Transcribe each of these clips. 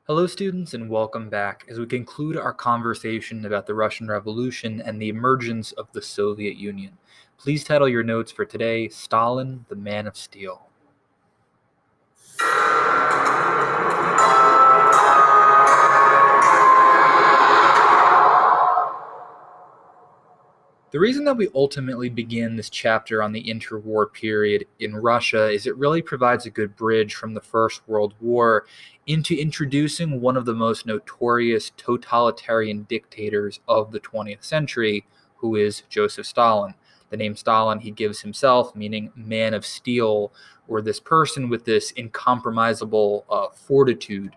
Hello, students, and welcome back as we conclude our conversation about the Russian Revolution and the emergence of the Soviet Union. Please title your notes for today, Stalin, the Man of Steel. The reason that we ultimately begin this chapter on the interwar period in Russia is it really provides a good bridge from the First World War into introducing one of the most notorious totalitarian dictators of the 20th century, who is Joseph Stalin. The name Stalin he gives himself, meaning man of steel, or this person with this incompromisable fortitude,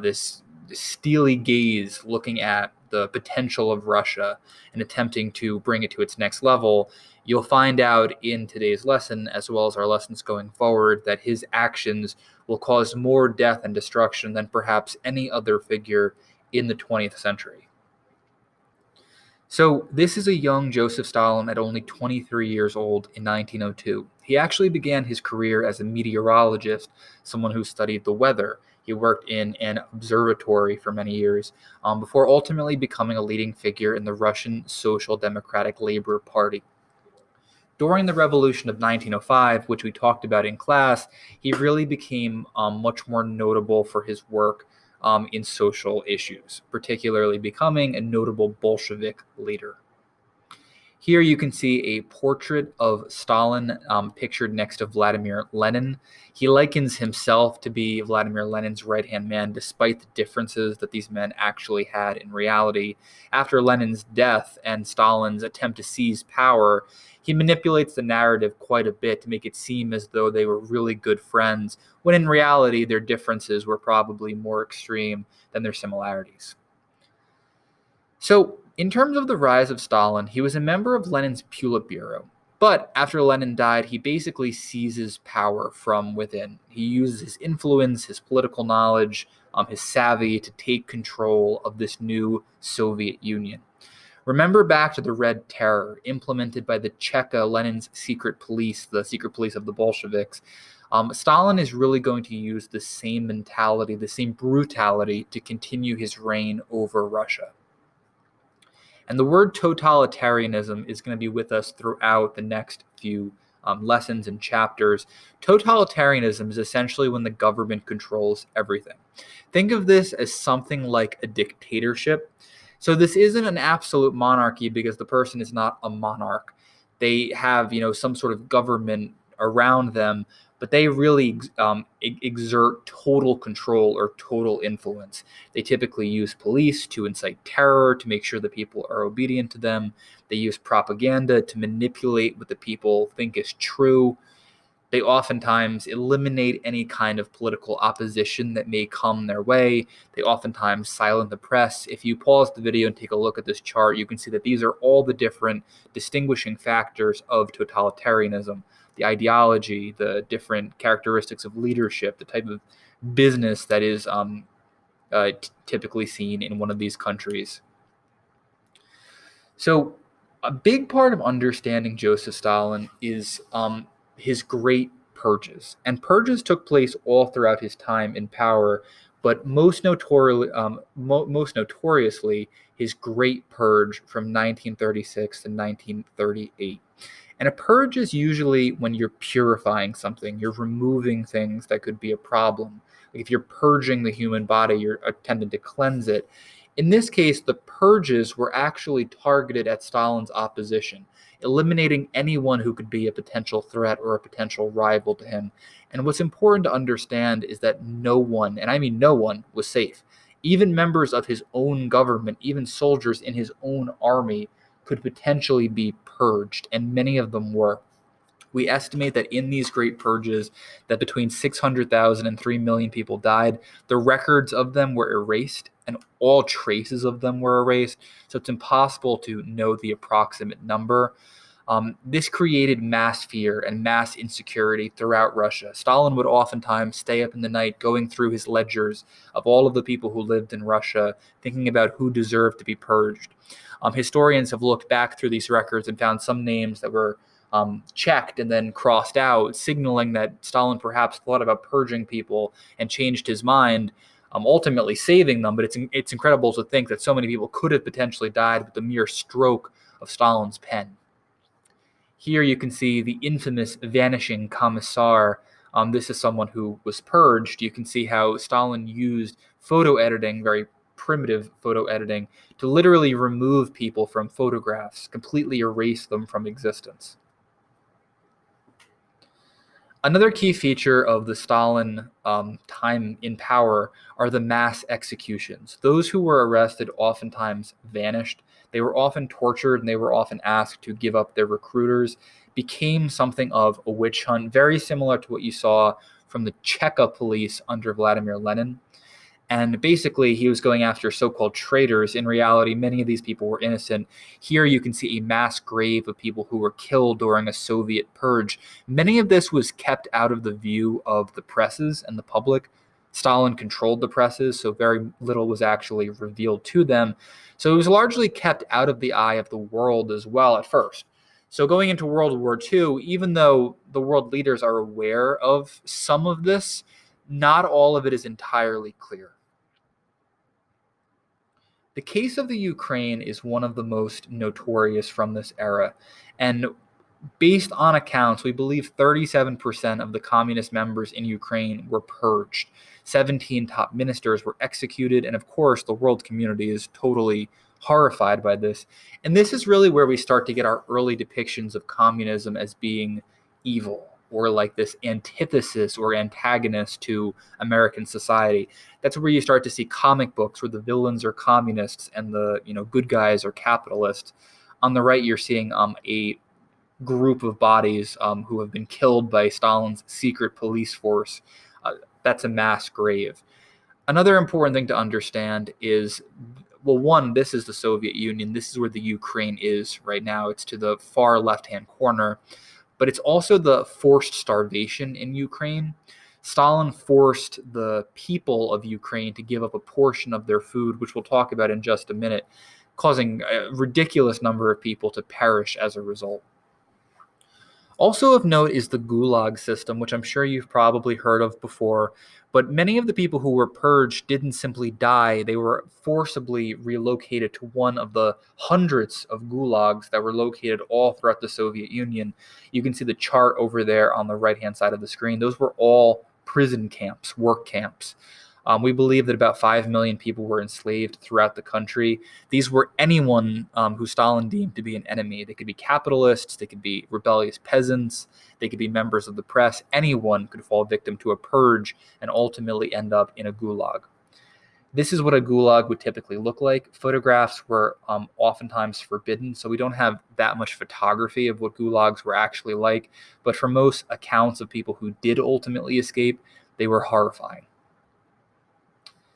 this steely gaze looking at the potential of Russia and attempting to bring it to its next level. You'll find out in today's lesson, as well as our lessons going forward, that his actions will cause more death and destruction than perhaps any other figure in the 20th century. So, this is a young Joseph Stalin at only 23 years old in 1902. He actually began his career as a meteorologist, someone who studied the weather. He worked in an observatory for many years before ultimately becoming a leading figure in the Russian Social Democratic Labor Party. During the revolution of 1905, which we talked about in class, he really became much more notable for his work in social issues, particularly becoming a notable Bolshevik leader. Here you can see a portrait of Stalin pictured next to Vladimir Lenin. He likens himself to be Vladimir Lenin's right-hand man, despite the differences that these men actually had in reality. After Lenin's death and Stalin's attempt to seize power, he manipulates the narrative quite a bit to make it seem as though they were really good friends, when in reality their differences were probably more extreme than their similarities. So, in terms of the rise of Stalin, he was a member of Lenin's Politburo. But after Lenin died, he basically seizes power from within. He uses his influence, his political knowledge, his savvy to take control of this new Soviet Union. Remember back to the Red Terror implemented by the Cheka, Lenin's secret police, the secret police of the Bolsheviks. Stalin is really going to use the same mentality, the same brutality to continue his reign over Russia. And the word totalitarianism is going to be with us throughout the next few lessons and chapters. Totalitarianism is essentially when the government controls everything. Think of this as something like a dictatorship. So this isn't an absolute monarchy because the person is not a monarch. They have, some sort of government around them, but they really exert total control or total influence. They typically use police to incite terror, to make sure that people are obedient to them. They use propaganda to manipulate what the people think is true. They oftentimes eliminate any kind of political opposition that may come their way. They oftentimes silence the press. If you pause the video and take a look at this chart, you can see that these are all the different distinguishing factors of totalitarianism. The ideology, the different characteristics of leadership, the type of business that is typically seen in one of these countries. So a big part of understanding Joseph Stalin is his great purges. And purges took place all throughout his time in power, but most notoriously, his Great Purge from 1936 to 1938. And a purge is usually when you're purifying something, you're removing things that could be a problem. Like if you're purging the human body, you're attempting to cleanse it. In this case, the purges were actually targeted at Stalin's opposition, eliminating anyone who could be a potential threat or a potential rival to him. And what's important to understand is that no one, and I mean no one, was safe. Even members of his own government, even soldiers in his own army, could potentially be purged, and many of them were. We estimate that in these great purges that between 600,000 and 3 million people died. The records of them were erased and all traces of them were erased, so it's impossible to know the approximate number. This created mass fear and mass insecurity throughout Russia. Stalin would oftentimes stay up in the night going through his ledgers of all of the people who lived in Russia, thinking about who deserved to be purged. Historians have looked back through these records and found some names that were checked and then crossed out, signaling that Stalin perhaps thought about purging people and changed his mind. ultimately saving them. But it's incredible to think that so many people could have potentially died with the mere stroke of Stalin's pen. Here you can see the infamous vanishing commissar. This is someone who was purged. You can see how Stalin used photo editing, very primitive photo editing, to literally remove people from photographs, completely erase them from existence. Another key feature of the Stalin time in power are the mass executions. Those who were arrested oftentimes vanished. They were often tortured and they were often asked to give up their recruiters. Became something of a witch hunt, very similar to what you saw from the Cheka police under Vladimir Lenin. And basically, he was going after so-called traitors. In reality, many of these people were innocent. Here you can see a mass grave of people who were killed during a Soviet purge. Many of this was kept out of the view of the presses and the public. Stalin controlled the presses, so very little was actually revealed to them. So it was largely kept out of the eye of the world as well at first. So going into World War II, even though the world leaders are aware of some of this, not all of it is entirely clear. The case of the Ukraine is one of the most notorious from this era, and based on accounts, we believe 37% of the communist members in Ukraine were purged. 17 top ministers were executed, and of course, the world community is totally horrified by this. And this is really where we start to get our early depictions of communism as being evil, or like this antithesis or antagonist to American society. That's where you start to see comic books where the villains are communists and the good guys are capitalists. On the right, you're seeing a group of bodies who have been killed by Stalin's secret police force. That's a mass grave. Another important thing to understand is, well, one, this is the Soviet Union. This is where the Ukraine is right now. It's to the far left-hand corner. But it's also the forced starvation in Ukraine. Stalin forced the people of Ukraine to give up a portion of their food, which we'll talk about in just a minute, causing a ridiculous number of people to perish as a result. Also of note is the Gulag System, which I'm sure you've probably heard of before, but many of the people who were purged didn't simply die. They were forcibly relocated to one of the hundreds of gulags that were located all throughout the Soviet Union. You can see the chart over there on the right-hand side of the screen. Those were all prison camps, work camps. We believe that about 5 million people were enslaved throughout the country. These were anyone who Stalin deemed to be an enemy. They could be capitalists, they could be rebellious peasants, they could be members of the press. Anyone could fall victim to a purge and ultimately end up in a gulag. This is what a gulag would typically look like. Photographs were oftentimes forbidden, so we don't have that much photography of what gulags were actually like. But for most accounts of people who did ultimately escape, they were horrifying.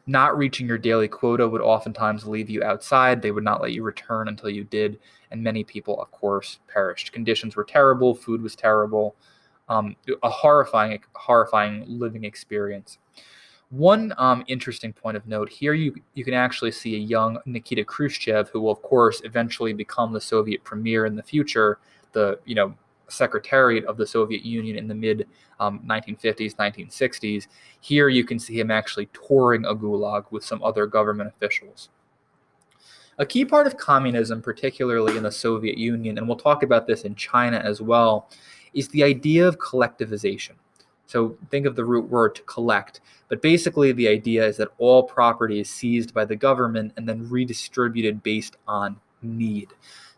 Not reaching your daily quota would oftentimes leave you outside. They would not let you return until you did, and many people, of course, perished. Conditions were terrible, food was terrible, a horrifying living experience. One interesting point of note here, you can actually see a young Nikita Khrushchev, who will, of course, eventually become the Soviet premier in the future, the Secretariat of the Soviet Union in the mid 1950s, 1960s. Here you can see him actually touring a gulag with some other government officials. A key part of communism, particularly in the Soviet Union, and we'll talk about this in China as well, is the idea of collectivization. So think of the root word to collect, but basically the idea is that all property is seized by the government and then redistributed based on need.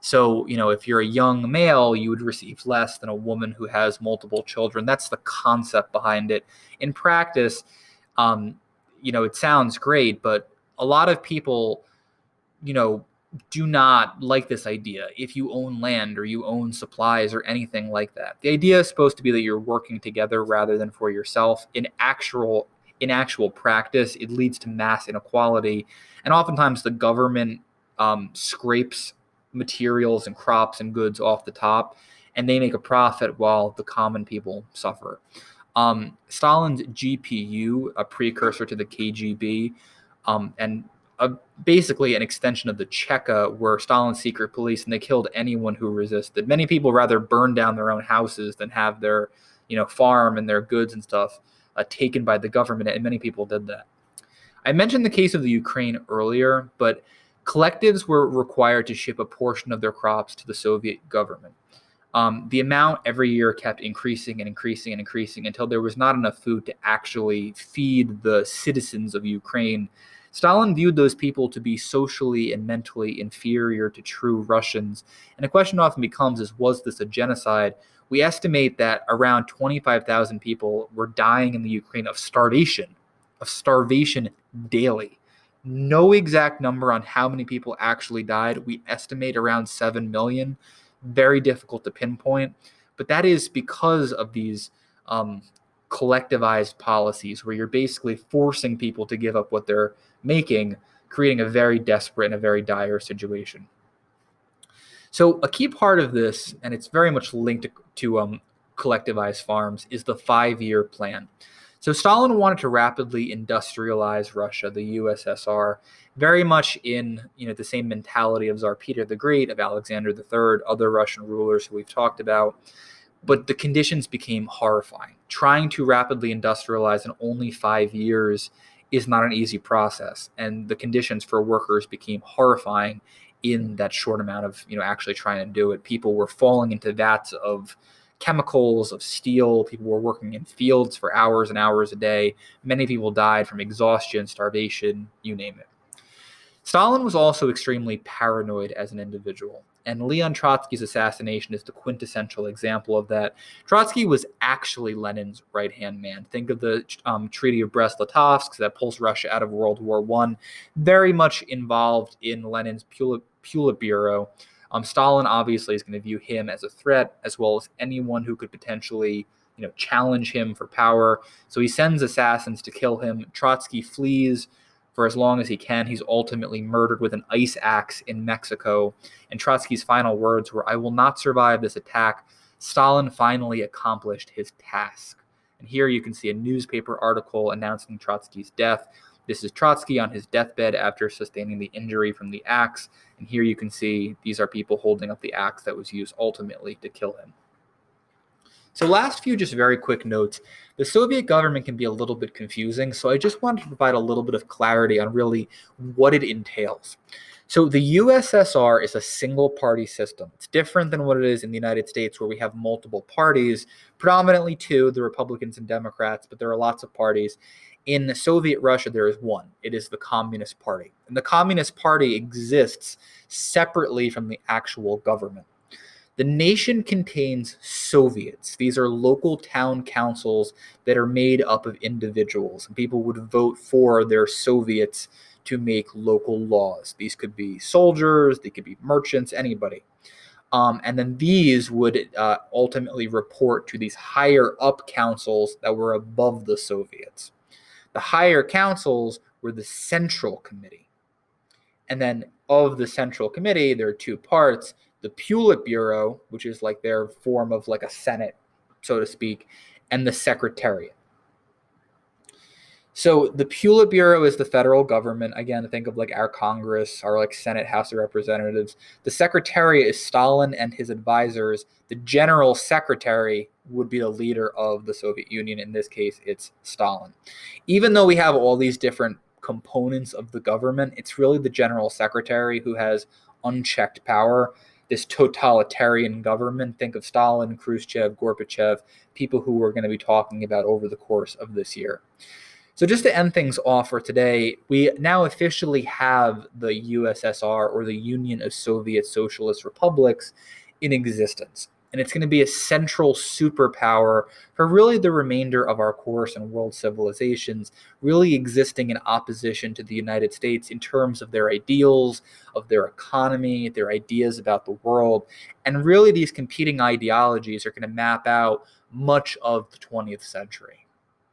So, if you're a young male, you would receive less than a woman who has multiple children. That's the concept behind it. In practice, it sounds great, but a lot of people, do not like this idea if you own land or you own supplies or anything like that. The idea is supposed to be that you're working together rather than for yourself. In actual practice, it leads to mass inequality, and oftentimes the government scrapes materials and crops and goods off the top, and they make a profit while the common people suffer. Stalin's GPU, a precursor to the KGB, and basically an extension of the Cheka, were Stalin's secret police, and they killed anyone who resisted. Many people rather burn down their own houses than have their, farm and their goods and stuff taken by the government, and many people did that. I mentioned the case of the Ukraine earlier, but collectives were required to ship a portion of their crops to the Soviet government. The amount every year kept increasing and increasing and increasing until there was not enough food to actually feed the citizens of Ukraine. Stalin viewed those people to be socially and mentally inferior to true Russians. And the question often becomes was this a genocide? We estimate that around 25,000 people were dying in the Ukraine of starvation daily. No exact number on how many people actually died. We estimate around 7 million. Very difficult to pinpoint, but that is because of these collectivized policies where you're basically forcing people to give up what they're making, creating a very desperate and a very dire situation. So a key part of this, and it's very much linked to collectivized farms, is the 5-year plan. So Stalin wanted to rapidly industrialize Russia, the USSR, very much in the same mentality of Tsar Peter the Great, of Alexander III, other Russian rulers who we've talked about. But the conditions became horrifying. Trying to rapidly industrialize in only 5 years is not an easy process, and the conditions for workers became horrifying in that short amount of actually trying to do it. People were falling into vats of chemicals, of steel. People were working in fields for hours and hours a day. Many people died from exhaustion, starvation, you name it. Stalin was also extremely paranoid as an individual, and Leon Trotsky's assassination is the quintessential example of that. Trotsky was actually Lenin's right-hand man. Think of the Treaty of Brest-Litovsk that pulls Russia out of World War I, very much involved in Lenin's Politburo. Stalin obviously is going to view him as a threat, as well as anyone who could potentially challenge him for power. So he sends assassins to kill him. Trotsky flees for as long as he can. He's ultimately murdered with an ice axe in Mexico. And Trotsky's final words were, "I will not survive this attack." Stalin finally accomplished his task. And here you can see a newspaper article announcing Trotsky's death. This is Trotsky on his deathbed after sustaining the injury from the axe. And here you can see these are people holding up the axe that was used ultimately to kill him. So last few just very quick notes. The Soviet government can be a little bit confusing, so I just wanted to provide a little bit of clarity on really what it entails. So the USSR is a single party system. It's different than what it is in the United States, where we have multiple parties, predominantly two, the Republicans and Democrats, but there are lots of parties. In Soviet Russia, there is one. It is the Communist Party. And the Communist Party exists separately from the actual government. The nation contains Soviets. These are local town councils that are made up of individuals. And people would vote for their Soviets to make local laws. These could be soldiers, they could be merchants, anybody. And then these would ultimately report to these higher up councils that were above the Soviets. The higher councils were the Central Committee. And then of the Central Committee, there are two parts. The Politburo, which is like their form of like a Senate, so to speak, and the Secretariat. So the Politburo is the federal government. Again, think of like our Congress, our like Senate, House of Representatives. The Secretariat is Stalin and his advisors. The General Secretary would be the leader of the Soviet Union. In this case, it's Stalin. Even though we have all these different components of the government, it's really the General Secretary who has unchecked power. This totalitarian government, think of Stalin, Khrushchev, Gorbachev, people who we're going to be talking about over the course of this year. So just to end things off for today, we now officially have the USSR, or the Union of Soviet Socialist Republics, in existence. And it's going to be a central superpower for really the remainder of our course in world civilizations, really existing in opposition to the United States in terms of their ideals, of their economy, their ideas about the world. And really these competing ideologies are going to map out much of the 20th century.